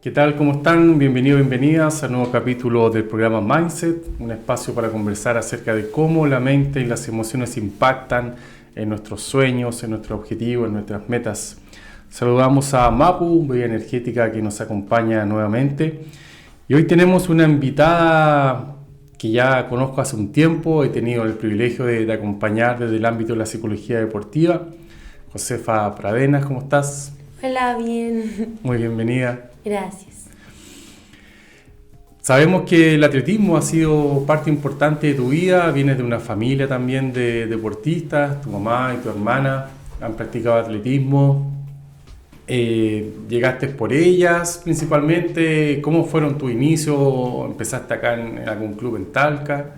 ¿Qué tal? ¿Cómo están? Bienvenidos, bienvenidas al nuevo capítulo del programa Mindset, un espacio para conversar acerca de cómo la mente y las emociones impactan en nuestros sueños, en nuestros objetivos, en nuestras metas. Saludamos a Mapu, bebida energética que nos acompaña nuevamente. Y hoy tenemos una invitada que ya conozco hace un tiempo, he tenido el privilegio de acompañar desde el ámbito de la psicología deportiva. Josefa Pradenas, ¿cómo estás? Hola, bien. Muy bienvenida. Gracias. Sabemos que el atletismo ha sido parte importante de tu vida, vienes de una familia también de deportistas, tu mamá y tu hermana han practicado atletismo, llegaste por ellas principalmente, ¿cómo fueron tus inicios? ¿Empezaste acá en algún club en Talca?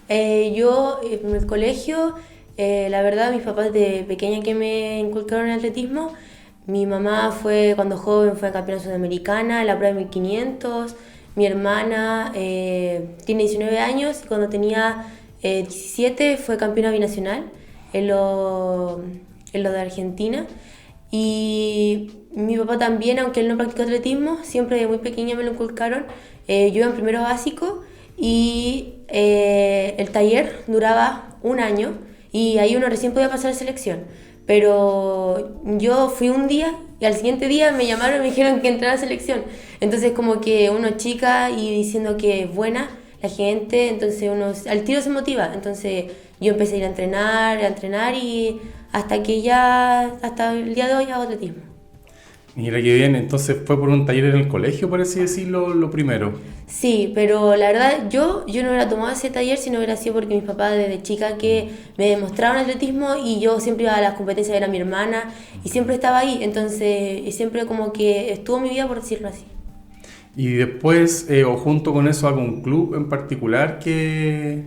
Yo en el colegio, la verdad, mis papás de pequeña que me inculcaron el atletismo. Mi mamá fue, cuando joven, fue campeona sudamericana en la prueba de 1500. Mi hermana tiene 19 años y cuando tenía 17 fue campeona binacional en lo de Argentina. Y mi papá también, aunque él no practicó atletismo, siempre de muy pequeña me lo inculcaron. Yo iba en primero básico y el taller duraba un año y ahí uno recién podía pasar a selección. Pero yo fui un día y al siguiente día me llamaron y me dijeron que entrara a selección. Entonces como que uno chica y diciendo que es buena la gente, entonces uno al tiro se motiva. Entonces yo empecé a ir a entrenar y hasta el día de hoy hago atletismo. Mira qué bien, entonces fue por un taller en el colegio, por así decirlo, lo primero. Sí, pero la verdad yo no hubiera tomado ese taller si no hubiera sido porque mis papás desde chica que me demostraron atletismo y yo siempre iba a las competencias, era mi hermana y siempre estaba ahí, entonces y siempre como que estuvo mi vida, por decirlo así. Y después, o junto con eso, algún club en particular que...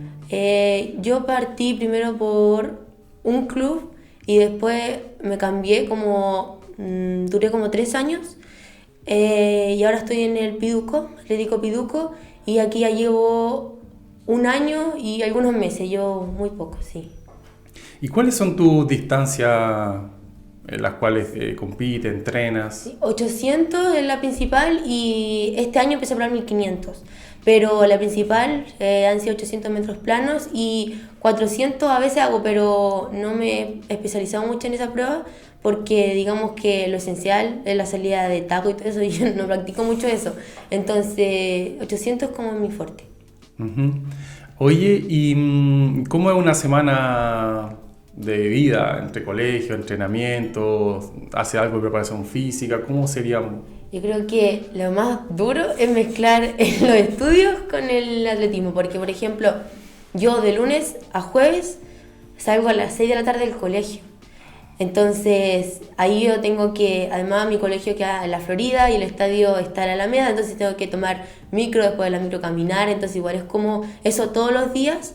Yo partí primero por un club y después me cambié duré como 3 años. Y ahora estoy en el Piduco, Atlético Piduco, y aquí ya llevo un año y algunos meses, yo muy poco, sí. ¿Y cuáles son tus distancias en las cuales compites, entrenas? Sí, 800 es la principal y este año empecé a probar 1500, pero la principal han sido 800 metros planos y 400 a veces hago, pero no me he especializado mucho en esa prueba porque digamos que lo esencial es la salida de taco y todo eso y yo no practico mucho eso, entonces 800 es como mi fuerte. Ujú. Oye, ¿y cómo es una semana de vida entre colegio, entrenamiento, hace algo de preparación física? ¿Cómo sería? Yo creo que lo más duro es mezclar los estudios con el atletismo, porque por ejemplo, yo de lunes a jueves salgo a las 6 de la tarde del colegio. Entonces ahí yo tengo que, además mi colegio queda en la Florida y el estadio está en la Alameda, entonces tengo que tomar micro, después de la micro caminar, entonces igual es como eso todos los días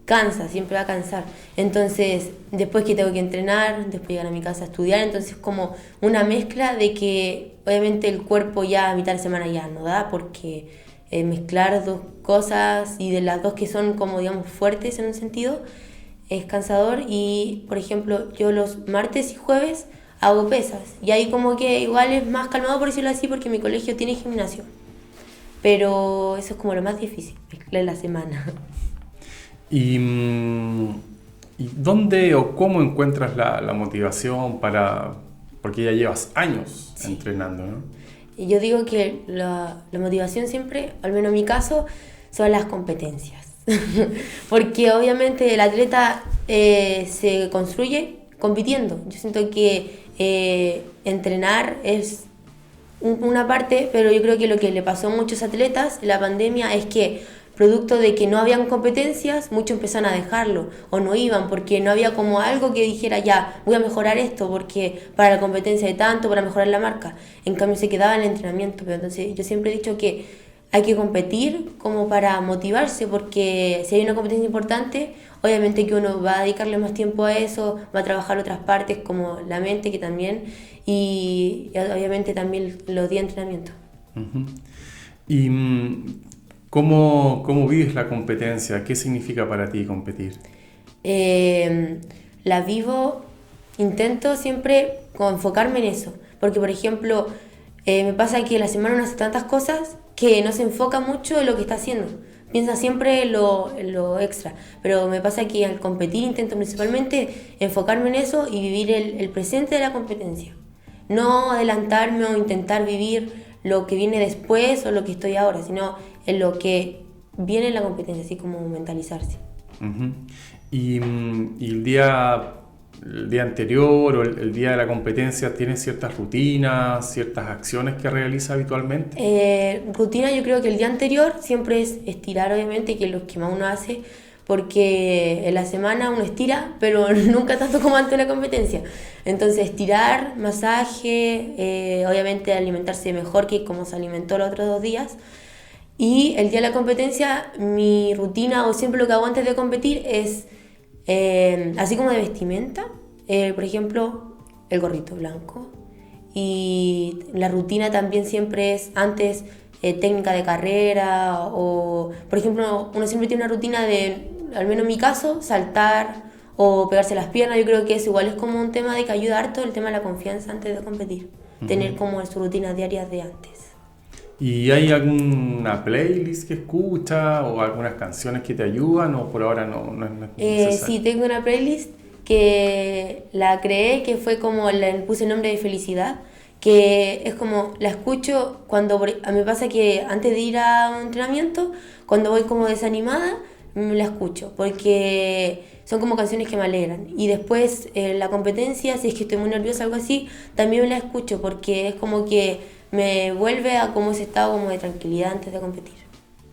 cansa, siempre va a cansar. Entonces, después que tengo que entrenar, después llegar a mi casa a estudiar, entonces como una mezcla de que obviamente el cuerpo ya a mitad de semana ya no da porque mezclar dos cosas y de las dos que son como digamos fuertes en un sentido es cansador y por ejemplo yo los martes y jueves hago pesas y ahí como que igual es más calmado por decirlo así porque mi colegio tiene gimnasio, pero eso es como lo más difícil, mezclar la semana. ¿Y, ¿y dónde o cómo encuentras la motivación para... porque ya llevas años Sí. entrenando, ¿no? Y yo digo que la motivación siempre, al menos en mi caso, son las competencias. Porque obviamente el atleta se construye compitiendo. Yo siento que entrenar es una parte, pero yo creo que lo que le pasó a muchos atletas en la pandemia es que producto de que no habían competencias, muchos empezaron a dejarlo o no iban porque no había como algo que dijera ya, voy a mejorar esto porque para la competencia de tanto, para mejorar la marca. En cambio se quedaba en el entrenamiento, pero entonces yo siempre he dicho que hay que competir como para motivarse porque si hay una competencia importante, obviamente que uno va a dedicarle más tiempo a eso, va a trabajar otras partes como la mente que también y obviamente también los días de entrenamiento. Ujú. ¿Y cómo vives la competencia? ¿Qué significa para ti competir? Eh, la vivo, intento siempre como enfocarme en eso, porque por ejemplo, me pasa que la semana uno hace tantas cosas que no se enfoca mucho en lo que está haciendo. Piensa siempre en lo extra. Pero me pasa que al competir intento principalmente enfocarme en eso y vivir el presente de la competencia. No adelantarme o intentar vivir lo que viene después o lo que estoy ahora, sino en lo que viene en la competencia, así como mentalizarse. Uh-huh. Y el día anterior o el día de la competencia, ¿tienes ciertas rutinas, ciertas acciones que realizas habitualmente? Rutina, yo creo que el día anterior siempre es estirar, obviamente, que es lo que más uno hace, porque en la semana uno estira, pero nunca tanto como antes de la competencia. Entonces estirar, masaje, obviamente alimentarse mejor que como se alimentó los otros 2 días. Y el día de la competencia, mi rutina o siempre lo que hago antes de competir es, así como de vestimenta, por ejemplo, el gorrito blanco. Y la rutina también siempre es antes técnica de carrera o, por ejemplo, uno siempre tiene una rutina de, al menos en mi caso, saltar o pegarse las piernas. Yo creo que eso igual es como un tema de que ayuda harto el tema de la confianza antes de competir. Uh-huh. Tener como su rutina diaria de antes. ¿Y hay alguna playlist que escuchas o algunas canciones que te ayudan o por ahora no es necesario? Sí, tengo una playlist que la creé, que fue como, le puse el nombre de Felicidad, que es como, la escucho cuando, me pasa que antes de ir a un entrenamiento, cuando voy como desanimada, la escucho, porque son como canciones que me alegran. Y después en la competencia, si es que estoy muy nerviosa o algo así, también la escucho, porque es como que me vuelve a como ese estado como de tranquilidad antes de competir.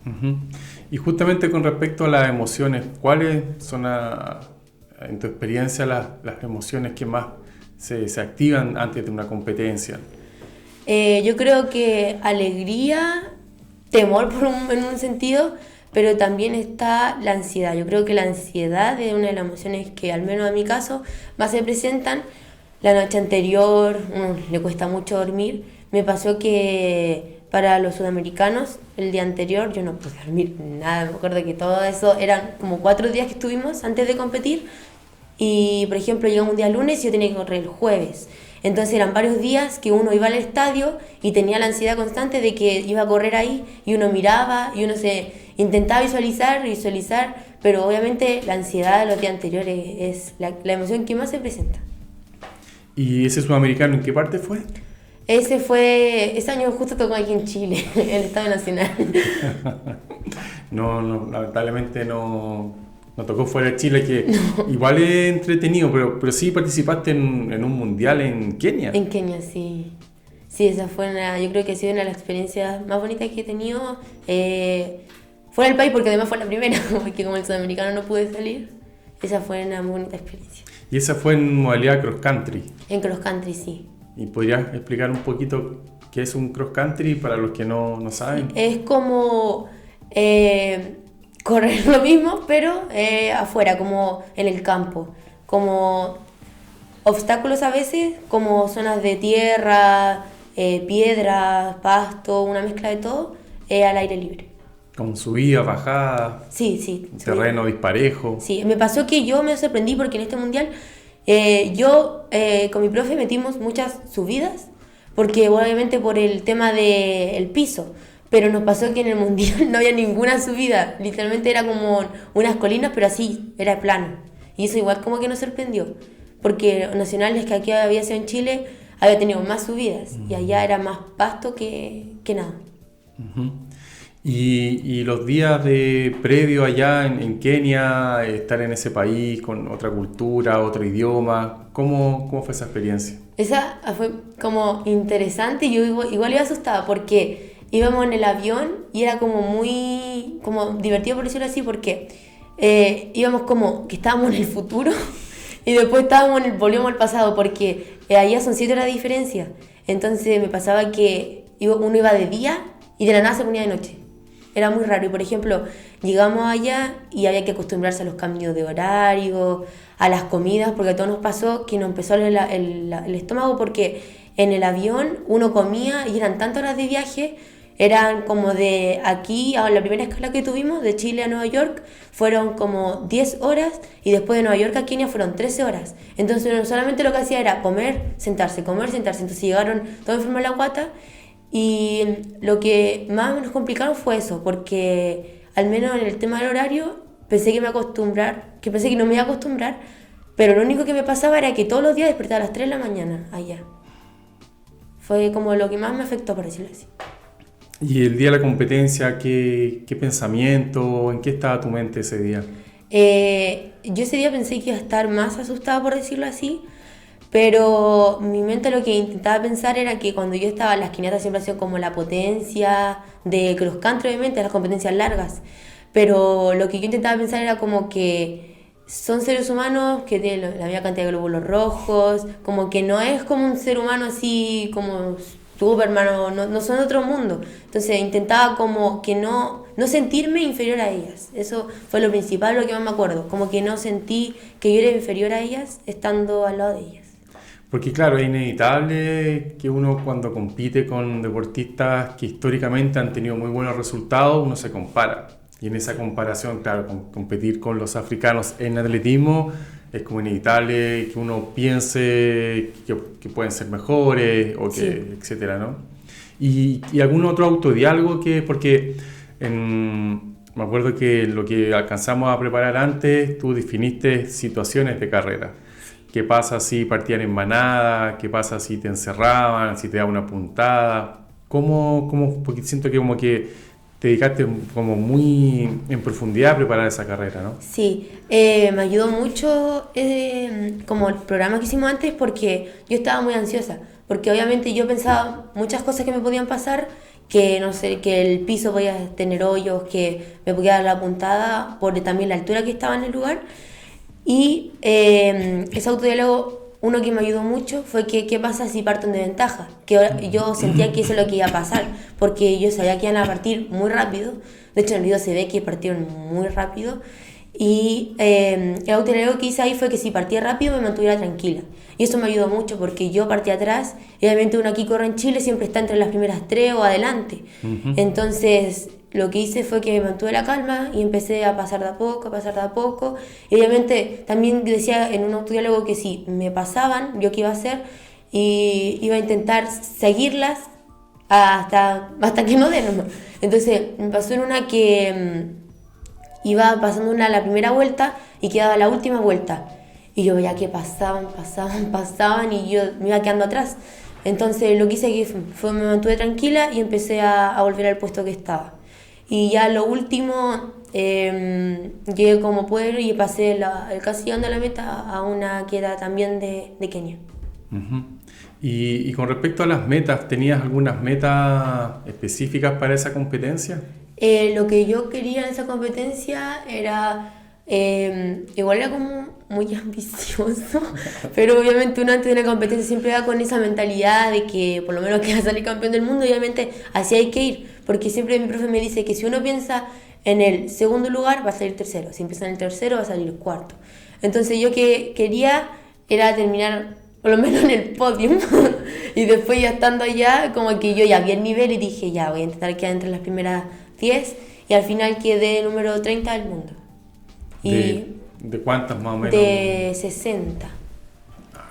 Uh-huh. Y justamente con respecto a las emociones, ¿cuáles son en tu experiencia las emociones que más se activan antes de una competencia? Yo creo que alegría, temor en un sentido, pero también está la ansiedad. Yo creo que la ansiedad es una de las emociones que, al menos en mi caso, más se presentan. La noche anterior, le cuesta mucho dormir. Me pasó que para los sudamericanos, el día anterior yo no pude dormir nada. Me acuerdo que todo eso eran como 4 días que estuvimos antes de competir. Y, por ejemplo, llegamos un día lunes y yo tenía que correr el jueves. Entonces eran varios días que uno iba al estadio y tenía la ansiedad constante de que iba a correr ahí y uno miraba y uno se intentaba visualizar, pero obviamente la ansiedad de los días anteriores es la emoción que más se presenta. ¿Y ese sudamericano en qué parte fue? Ese año justo tocó aquí en Chile, el Estadio Nacional. No, lamentablemente no tocó fuera de Chile, que no. Igual es entretenido, pero sí participaste en un mundial en Kenia. En Kenia, sí. Sí, esa fue yo creo que ha sido una de las experiencias más bonitas que he tenido fuera del país, porque además fue la primera, porque como el sudamericano no pude salir, esa fue una muy bonita experiencia. ¿Y esa fue en modalidad cross country? En cross country, sí. ¿Y podrías explicar un poquito qué es un cross country para los que no saben? Es como correr lo mismo, pero afuera, como en el campo. Como obstáculos a veces, como zonas de tierra, piedras, pasto, una mezcla de todo, al aire libre. Con subida, bajada, sí, terreno disparejo. Sí, me pasó que yo me sorprendí porque en este mundial yo con mi profe metimos muchas subidas, porque obviamente por el tema del piso, pero nos pasó que en el mundial no había ninguna subida, literalmente era como unas colinas, pero así, era plano. Y eso igual como que nos sorprendió, porque nacionales que aquí había sido en Chile había tenido más subidas y allá era más pasto que nada. Uh-huh. Y los días de previo allá en Kenia, estar en ese país con otra cultura, otro idioma, ¿cómo fue esa experiencia? Esa fue como interesante y yo igual iba asustada porque íbamos en el avión y era como muy como divertido, por decirlo así, porque íbamos como que estábamos en el futuro y después volvíamos al pasado, porque allá son 7 horas de diferencia. Entonces me pasaba que uno iba de día y de la nada se ponía de noche. Era muy raro. Y por ejemplo, llegamos allá y había que acostumbrarse a los cambios de horario, a las comidas, porque a todos nos pasó que nos empezó el estómago, porque en el avión uno comía y eran tantas horas de viaje, eran como de aquí a la primera escala que tuvimos, de Chile a Nueva York, fueron como 10 horas y después de Nueva York a Kenia fueron 13 horas. Entonces uno solamente lo que hacía era comer, sentarse. Entonces llegaron todos enfermos de la guata Y lo que más nos complicaron fue eso, porque al menos en el tema del horario pensé que pensé que no me iba a acostumbrar, pero lo único que me pasaba era que todos los días despertaba a las 3 de la mañana allá. Fue como lo que más me afectó, por decirlo así. Y el día de la competencia, ¿qué pensamiento, en qué estaba tu mente ese día? Yo ese día pensé que iba a estar más asustada, por decirlo así, pero mi mente lo que intentaba pensar era que cuando yo estaba en las 500 siempre ha sido como la potencia de cross country, obviamente, las competencias largas, pero lo que yo intentaba pensar era como que son seres humanos que tienen la misma cantidad de glóbulos rojos, como que no es como un ser humano así como Superman, no son de otro mundo. Entonces intentaba como que no sentirme inferior a ellas. Eso fue lo principal, lo que más me acuerdo. Como que no sentí que yo era inferior a ellas estando al lado de ellas. Porque claro, es inevitable que uno cuando compite con deportistas que históricamente han tenido muy buenos resultados, uno se compara. Y en esa comparación, claro, competir con los africanos en atletismo es como inevitable que uno piense que pueden ser mejores o que, Sí. etcétera, ¿no? Y algún otro autodiálogo porque me acuerdo que lo que alcanzamos a preparar antes, tú definiste situaciones de carrera. ¿Qué pasa si partían en manada? ¿Qué pasa si te encerraban? ¿Si te daban una puntada? Porque siento que como que te dedicaste como muy en profundidad a preparar esa carrera, ¿no? Sí, me ayudó mucho como el programa que hicimos antes porque yo estaba muy ansiosa, porque obviamente yo pensaba muchas cosas que me podían pasar, que no sé, que el piso podía tener hoyos, que me podía dar la puntada por también la altura que estaba en el lugar. Y ese autodiálogo, uno que me ayudó mucho fue que qué pasa si parto en desventaja, que yo sentía que eso es lo que iba a pasar, porque yo sabía que iban a partir muy rápido, de hecho en el video se ve que partieron muy rápido, y el autodiálogo que hice ahí fue que si partía rápido me mantuviera tranquila, y eso me ayudó mucho porque yo partí atrás, y obviamente uno aquí corre en Chile siempre está entre las primeras 3 o adelante, entonces lo que hice fue que me mantuve la calma y empecé a pasar de a poco, a pasar de a poco. Y obviamente también decía en un autodiálogo que si me pasaban, yo qué iba a hacer, y iba a intentar seguirlas hasta que no den nomás. Entonces me pasó en una que iba pasando la primera vuelta y quedaba la última vuelta. Y yo veía que pasaban y yo me iba quedando atrás. Entonces lo que hice fue me mantuve tranquila y empecé a volver al puesto que estaba. Y ya lo último, llegué como puedo y pasé casi llegando a la meta a una que era también de Kenia. Uh-huh. Y con respecto a las metas, ¿tenías algunas metas específicas para esa competencia? Lo que yo quería en esa competencia era, igual era como muy ambicioso, pero obviamente uno antes de una competencia siempre va con esa mentalidad de que por lo menos queda salir campeón del mundo y obviamente así hay que ir. Porque siempre mi profe me dice que si uno piensa en el segundo lugar va a salir tercero, si empieza en el tercero va a salir cuarto. Entonces yo que quería era terminar por lo menos en el podium y después ya estando allá como que yo ya vi el nivel y dije ya voy a intentar quedar entre las primeras 10 y al final quedé número 30 del mundo. ¿De cuántas más o menos? De 60.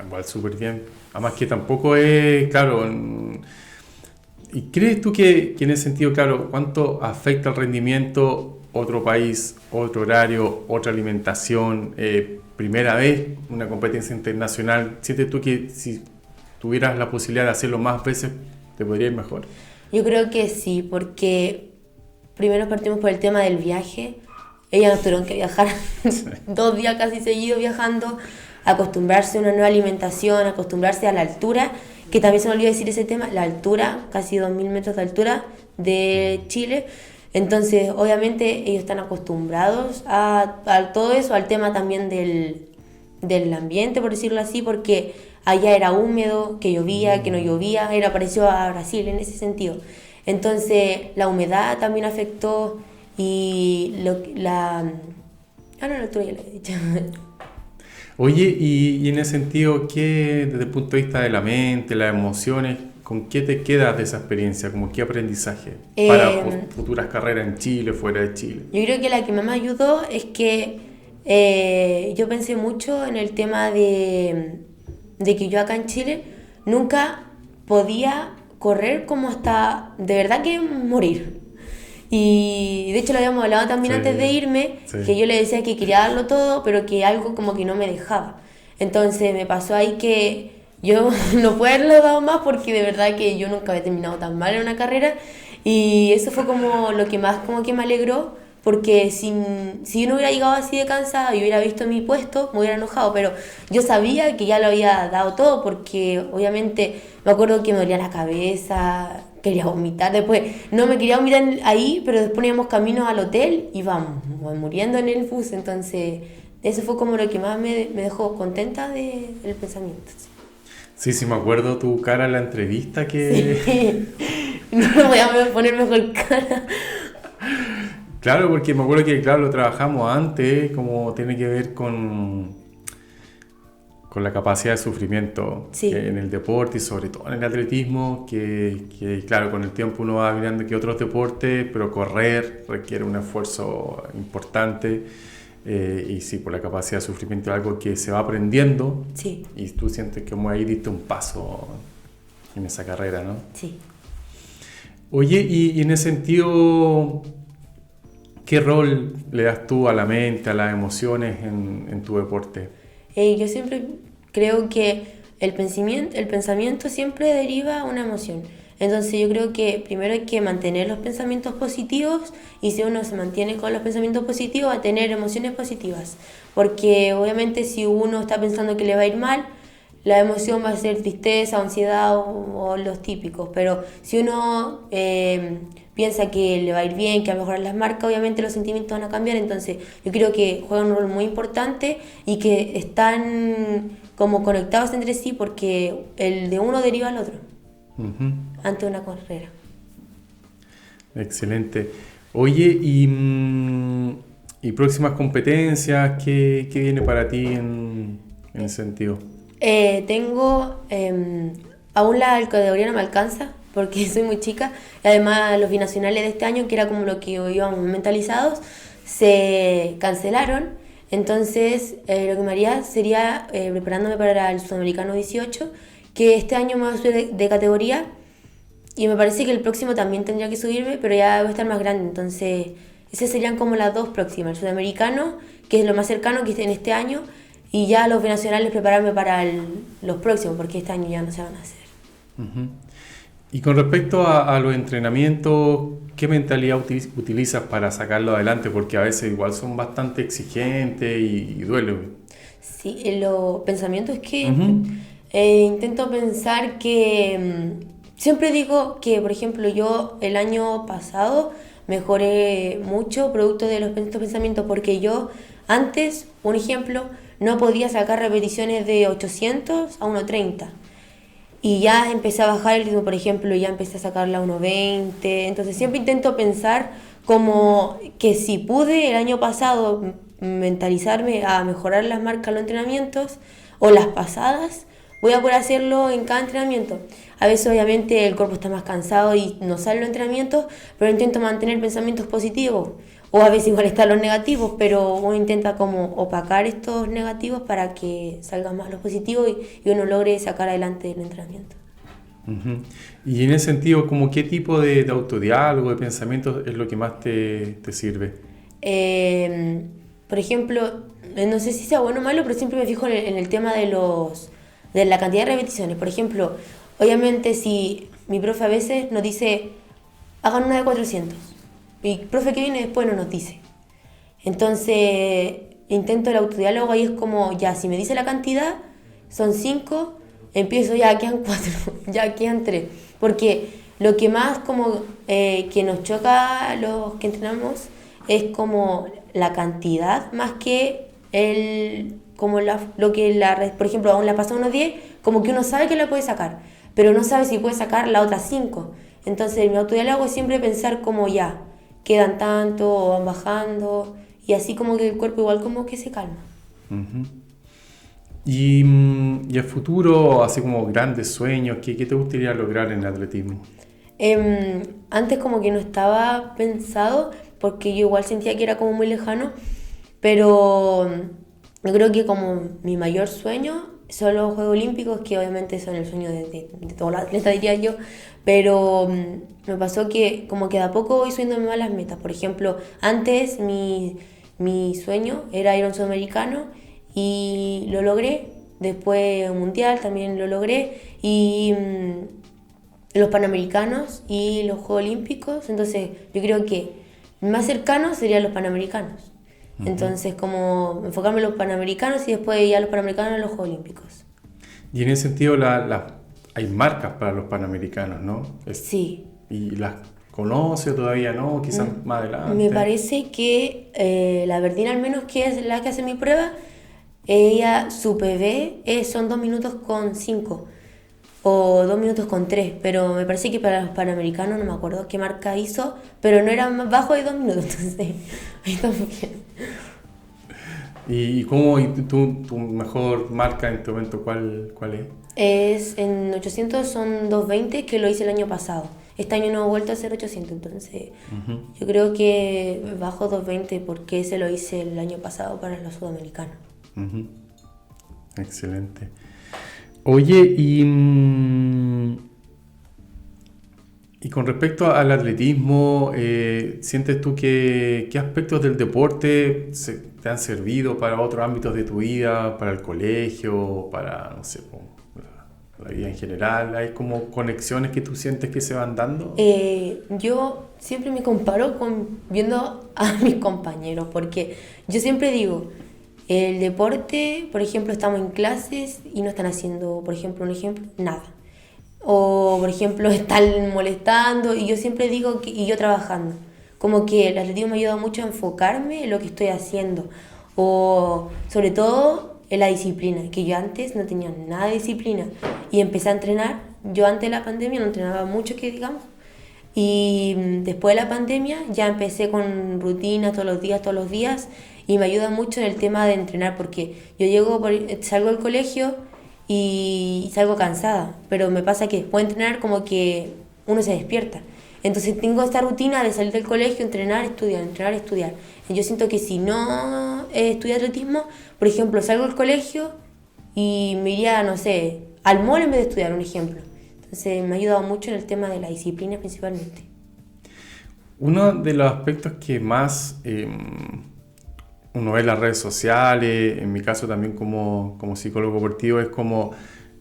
Igual súper bien. Además que tampoco es, claro... ¿Y crees tú que en ese sentido, claro, cuánto afecta el rendimiento otro país, otro horario, otra alimentación, primera vez una competencia internacional? ¿Sientes tú que si tuvieras la posibilidad de hacerlo más veces, te podría ir mejor? Yo creo que sí, porque primero partimos por el tema del viaje. Ellas nos tuvieron que viajar 2 días casi seguidos viajando, acostumbrarse a una nueva alimentación, acostumbrarse a la altura, que también se me olvidó decir ese tema, la altura, casi 2000 metros de altura de Chile. Entonces, obviamente, ellos están acostumbrados a todo eso, al tema también del ambiente, por decirlo así, porque allá era húmedo, que llovía, que no llovía, era parecido a Brasil en ese sentido. Entonces, la humedad también afectó y la altura ya lo he dicho. Oye, y en ese sentido, ¿qué, desde el punto de vista de la mente, las emociones, con qué te quedas de esa experiencia? ¿Como qué aprendizaje para futuras carreras en Chile, fuera de Chile? Yo creo que la que más me ayudó es que yo pensé mucho en el tema de que yo acá en Chile nunca podía correr como hasta de verdad que morir. Y de hecho lo habíamos hablado también antes de irme, que yo le decía que quería darlo todo, pero que algo como que no me dejaba. Entonces me pasó ahí que yo no pude haberlo dado más porque de verdad que yo nunca había terminado tan mal en una carrera, y eso fue como lo que más como que me alegró, porque si yo no hubiera llegado así de cansada y hubiera visto mi puesto, me hubiera enojado, pero yo sabía que ya lo había dado todo, porque obviamente me acuerdo que me dolía la cabeza, quería vomitar, después no me quería vomitar ahí, pero después íbamos camino al hotel y vamos muriendo en el bus, entonces eso fue como lo que más me dejó contenta del pensamiento. Sí, me acuerdo tu cara en la entrevista que... Sí. No me voy a poner mejor cara. Claro, porque me acuerdo que lo trabajamos antes, como tiene que ver con la capacidad de sufrimiento en el deporte y sobre todo en el atletismo, que claro, con el tiempo uno va mirando que otros deportes, pero correr requiere un esfuerzo importante, y sí, por la capacidad de sufrimiento es algo que se va aprendiendo, y tú sientes que como ahí diste un paso en esa carrera, ¿no? Sí. Oye, y en ese sentido, ¿qué rol le das tú a la mente, a las emociones en tu deporte? Yo siempre creo que el pensamiento siempre deriva a una emoción. Entonces yo creo que primero hay que mantener los pensamientos positivos, y si uno se mantiene con los pensamientos positivos va a tener emociones positivas. Porque obviamente si uno está pensando que le va a ir mal, la emoción va a ser tristeza, ansiedad o los típicos. Pero si uno piensa que le va a ir bien, que va a mejorar las marcas, obviamente los sentimientos van a cambiar. Entonces yo creo que juegan un rol muy importante y que están como conectados entre sí, porque el de uno deriva al otro ante una carrera. Excelente. Oye, y próximas competencias, ¿qué viene para ti en ese sentido? Tengo, aún la categoría no me alcanza porque soy muy chica, y además los binacionales de este año, que era como lo que íbamos mentalizados, se cancelaron. Entonces lo que me haría sería preparándome para el Sudamericano 18, que este año me voy a subir de categoría, y me parece que el próximo también tendría que subirme, pero ya voy a estar más grande. Entonces esas serían como las dos próximas, el Sudamericano, que es lo más cercano que esté en este año, y ya los binacionales prepararme para los próximos, porque este año ya no se van a hacer. Uh-huh. Y con respecto a los entrenamientos, ¿qué mentalidad utilizas para sacarlo adelante? Porque a veces igual son bastante exigentes y duelen. Sí, los pensamientos es que intento pensar que siempre digo que, por ejemplo, yo el año pasado mejoré mucho producto de estos pensamientos, porque yo antes, un ejemplo, no podía sacar repeticiones de 800 a 1.30. Y ya empecé a bajar el ritmo, por ejemplo, ya empecé a sacarla a 1.20. Entonces siempre intento pensar como que si pude el año pasado mentalizarme a mejorar las marcas, los entrenamientos o las pasadas, voy a poder hacerlo en cada entrenamiento. A veces obviamente el cuerpo está más cansado y no salen los entrenamientos, pero intento mantener pensamientos positivos. O a veces igual están los negativos, pero uno intenta como opacar estos negativos para que salgan más los positivos y uno logre sacar adelante el entrenamiento. Uh-huh. Y en ese sentido, ¿como qué tipo de autodiálogo, de pensamiento es lo que más te sirve? Por ejemplo, no sé si sea bueno o malo, pero siempre me fijo en el tema de la cantidad de repeticiones. Por ejemplo, obviamente si mi profe a veces nos dice, hagan una de 400. Y el profe que viene después no nos dice. Entonces intento el autodiálogo, y es como, ya, si me dice la cantidad, son 5, empiezo, ya quedan 4, ya quedan 3. Porque lo que más como que nos choca a los que entrenamos es como la cantidad, más que por ejemplo, aún la pasa unos 10, como que uno sabe que la puede sacar, pero no sabe si puede sacar la otra 5. Entonces mi autodiálogo es siempre pensar como, ya, quedan tanto o van bajando, y así como que el cuerpo igual como que se calma. Uh-huh. Y el futuro, así como grandes sueños, ¿qué te gustaría lograr en el atletismo? Antes como que no estaba pensado, porque yo igual sentía que era como muy lejano, pero yo creo que como mi mayor sueño son los Juegos Olímpicos, que obviamente son el sueño de todos los atletas, diría yo, pero me pasó que como que de a poco voy subiéndome más las metas. Por ejemplo, antes mi sueño era ir a un sudamericano y lo logré, después un mundial también lo logré, y los panamericanos y los Juegos Olímpicos, entonces yo creo que más cercano serían los panamericanos. Entonces, como enfocarme en los panamericanos y después ya los panamericanos a los Juegos Olímpicos. Y en ese sentido hay marcas para los panamericanos, ¿no? Sí. ¿Y las conoce o todavía no? Quizás más adelante. Me parece que la Verdina, al menos, que es la que hace mi prueba, ella, su PB son 2 minutos con 5 o 2 minutos con 3, pero me parece que para los panamericanos no me acuerdo qué marca hizo, pero no era más bajo de 2 minutos, entonces ahí estamos bien. ¿Y tu mejor marca en este momento cuál es? En 800 son 2:20, que lo hice el año pasado. Este año no he vuelto a hacer 800, entonces yo creo que bajo 2:20 porque ese lo hice el año pasado para los sudamericanos. Excelente. Oye, y con respecto al atletismo, ¿sientes tú qué aspectos del deporte te han servido para otros ámbitos de tu vida, para el colegio, para, no sé, la vida en general? ¿Hay como conexiones que tú sientes que se van dando? Yo siempre me comparo viendo a mis compañeros, porque yo siempre digo, el deporte, por ejemplo, estamos en clases y no están haciendo, por ejemplo, nada. O, por ejemplo, están molestando, y yo siempre digo y yo trabajando. Como que el atletismo me ha ayudado mucho a enfocarme en lo que estoy haciendo. O, sobre todo, en la disciplina, que yo antes no tenía nada de disciplina. Y empecé a entrenar. Yo antes de la pandemia no entrenaba mucho, que digamos. Y después de la pandemia ya empecé con rutina todos los días. Y me ayuda mucho en el tema de entrenar, porque yo salgo del colegio y salgo cansada, pero me pasa que después de entrenar como que uno se despierta. Entonces tengo esta rutina de salir del colegio, entrenar, estudiar. Y yo siento que si no estudio atletismo, por ejemplo, salgo del colegio y me iría, no sé, al mall en vez de estudiar, un ejemplo. Entonces me ha ayudado mucho en el tema de la disciplina principalmente. Uno de los aspectos que más uno ve en las redes sociales, en mi caso también como psicólogo deportivo, es como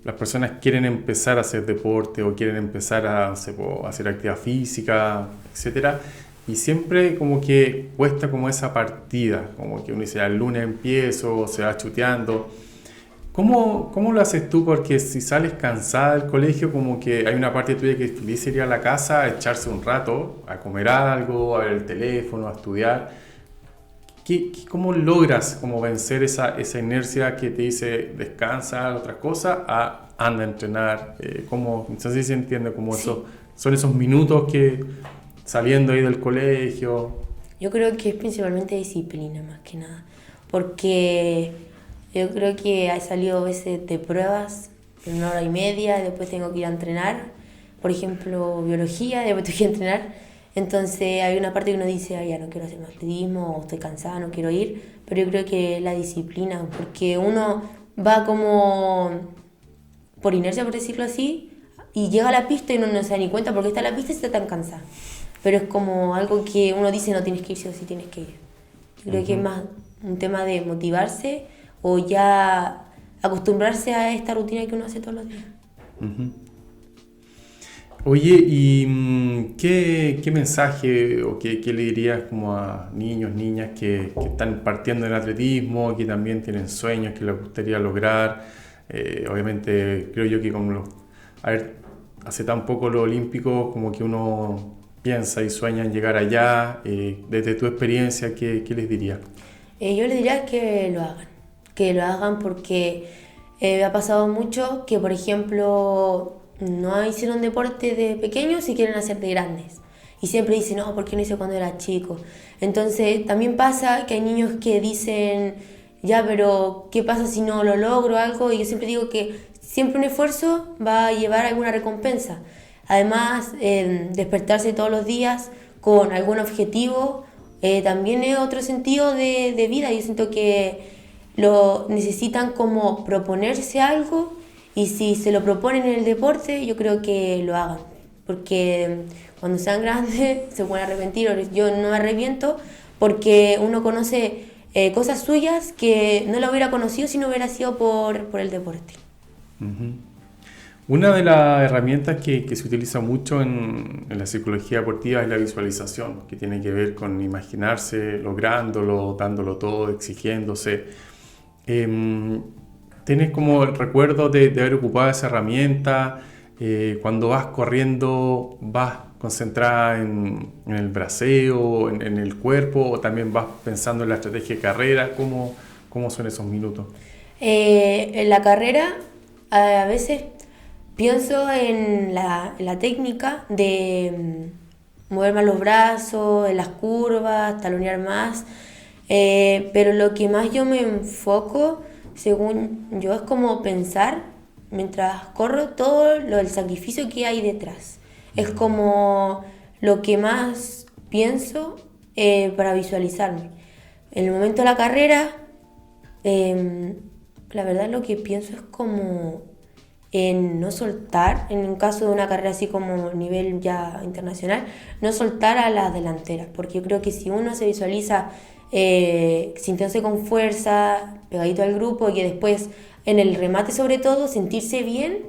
las personas quieren empezar a hacer deporte o quieren empezar a hacer actividad física, etcétera, y siempre como que cuesta como esa partida, como que uno dice, el lunes empiezo, se va chuteando. ¿Cómo lo haces tú? Porque si sales cansada del colegio, como que hay una parte tuya que feliz ir a la casa, a echarse un rato, a comer algo, a ver el teléfono, a estudiar. ¿Cómo logras como vencer esa inercia que te dice descansa, otra cosa, a anda a entrenar? No sé si se entiende como Sí. son esos minutos que saliendo ahí del colegio. Yo creo que es principalmente disciplina más que nada, porque yo creo que he salido a veces de pruebas en 1 hora y media, después tengo que ir a entrenar, por ejemplo, biología, después tengo que ir a entrenar. Entonces hay una parte que uno dice, ya no quiero hacer más atletismo, o estoy cansada, no quiero ir, pero yo creo que la disciplina, porque uno va como por inercia, por decirlo así, y llega a la pista y uno no se da ni cuenta porque está en la pista y está tan cansada. Pero es como algo que uno dice, no tienes que ir, sí o sí tienes que ir. Yo creo que es más un tema de motivarse o ya acostumbrarse a esta rutina que uno hace todos los días. Oye, ¿y qué mensaje o qué le dirías como a niños, niñas que están partiendo en atletismo, que también tienen sueños que les gustaría lograr? Obviamente creo yo que hace tan poco los olímpicos, como que uno piensa y sueña en llegar allá. Desde tu experiencia, ¿qué les dirías? Yo les diría que lo hagan porque ha pasado mucho que, por ejemplo, no hicieron deporte de pequeños y quieren hacer de grandes. Y siempre dicen, no, ¿por qué no hice cuando era chico? Entonces también pasa que hay niños que dicen, ya, pero ¿qué pasa si no lo logro algo? Y yo siempre digo que siempre un esfuerzo va a llevar alguna recompensa. Además, despertarse todos los días con algún objetivo también es otro sentido de vida. Yo siento que necesitan como proponerse algo y si se lo proponen en el deporte, yo creo que lo hagan. Porque cuando sean grandes se pueden arrepentir. Yo no me arrepiento porque uno conoce cosas suyas que no la hubiera conocido si no hubiera sido por el deporte. Uh-huh. Una de las herramientas que se utiliza mucho en la psicología deportiva es la visualización, que tiene que ver con imaginarse lográndolo, dándolo todo, exigiéndose. ¿Tienes como el recuerdo de haber ocupado esa herramienta? Cuando vas corriendo, ¿vas concentrada en el braceo, en el cuerpo, o también vas pensando en la estrategia de carrera? ¿Cómo son esos minutos? En la carrera a veces pienso en la técnica de mover más los brazos, en las curvas, talonear más, pero lo que más yo me enfoco, según yo, es como pensar, mientras corro, todo el sacrificio que hay detrás. Es como lo que más pienso para visualizarme. En el momento de la carrera, la verdad lo que pienso es como en no soltar, en un caso de una carrera así como nivel ya internacional, no soltar a las delanteras, porque yo creo que si uno se visualiza sintiéndose con fuerza, pegadito al grupo, y que después en el remate sobre todo, sentirse bien,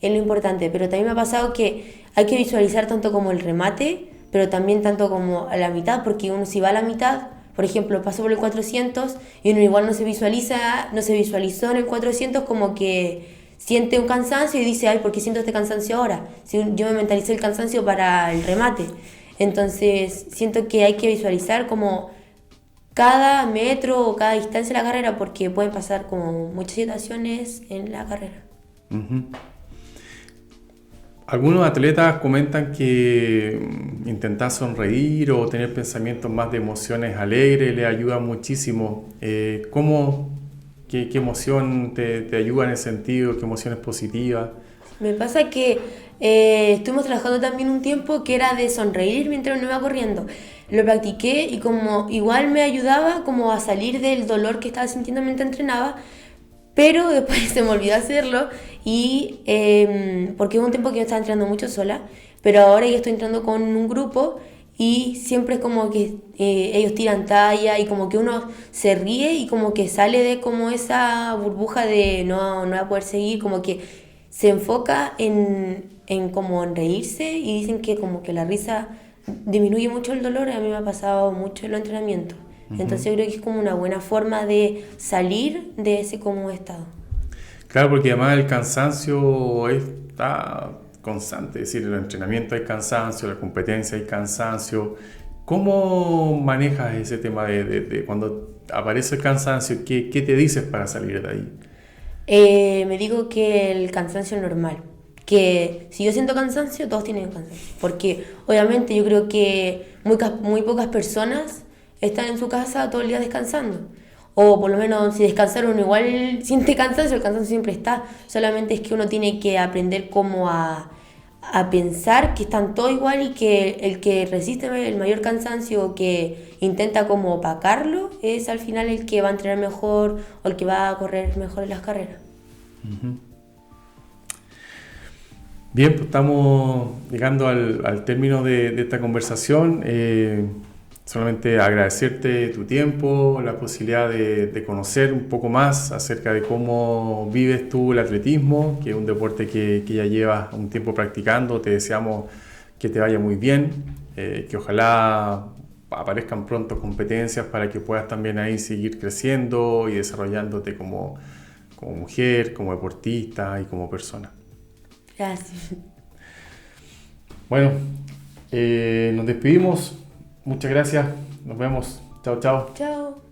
es lo importante. Pero también me ha pasado que hay que visualizar tanto como el remate, pero también tanto como a la mitad, porque uno si va a la mitad, por ejemplo, pasó por el 400 y uno igual no se visualizó en el 400, como que siente un cansancio y dice, ay, ¿por qué siento este cansancio ahora? Si yo me mentalicé el cansancio para el remate. Entonces siento que hay que visualizar como cada metro o cada distancia de la carrera, porque pueden pasar como muchas situaciones en la carrera. Uh-huh. Algunos atletas comentan que intentar sonreír o tener pensamientos más de emociones alegres les ayuda muchísimo. ¿Qué emoción te ayuda en ese sentido? ¿Qué emoción es positiva? Me pasa que estuvimos trabajando también un tiempo que era de sonreír mientras uno iba corriendo. Lo practiqué y como igual me ayudaba como a salir del dolor que estaba sintiendo mientras entrenaba, pero después se me olvidó hacerlo y porque hubo un tiempo que yo estaba entrenando mucho sola, pero ahora yo estoy entrando con un grupo y siempre es como que ellos tiran talla y como que uno se ríe y como que sale de como esa burbuja de no va a poder seguir, como que se enfoca en como en reírse, y dicen que como que la risa disminuye mucho el dolor. A mí me ha pasado mucho en los entrenamientos. Uh-huh. Entonces yo creo que es como una buena forma de salir de ese como estado. Claro, porque además el cansancio está constante, es decir, en el entrenamiento hay cansancio, en la competencia hay cansancio. ¿Cómo manejas ese tema de cuando aparece el cansancio? ¿Qué te dices para salir de ahí? Me digo que el cansancio es normal, que si yo siento cansancio, todos tienen cansancio, porque obviamente yo creo que muy pocas personas están en su casa todo el día descansando, o por lo menos si descansaron igual siente cansancio, el cansancio siempre está, solamente es que uno tiene que aprender como a pensar que están todos igual y que el que resiste el mayor cansancio o que intenta como opacarlo es al final el que va a entrenar mejor o el que va a correr mejor en las carreras. Uh-huh. Bien, pues estamos llegando al término de esta conversación. Solamente agradecerte tu tiempo, la posibilidad de conocer un poco más acerca de cómo vives tú el atletismo, que es un deporte que ya llevas un tiempo practicando. Te deseamos que te vaya muy bien, que ojalá aparezcan pronto competencias para que puedas también ahí seguir creciendo y desarrollándote como mujer, como deportista y como persona. Gracias. Bueno, nos despedimos. Muchas gracias. Nos vemos. Chao, chao. Chao.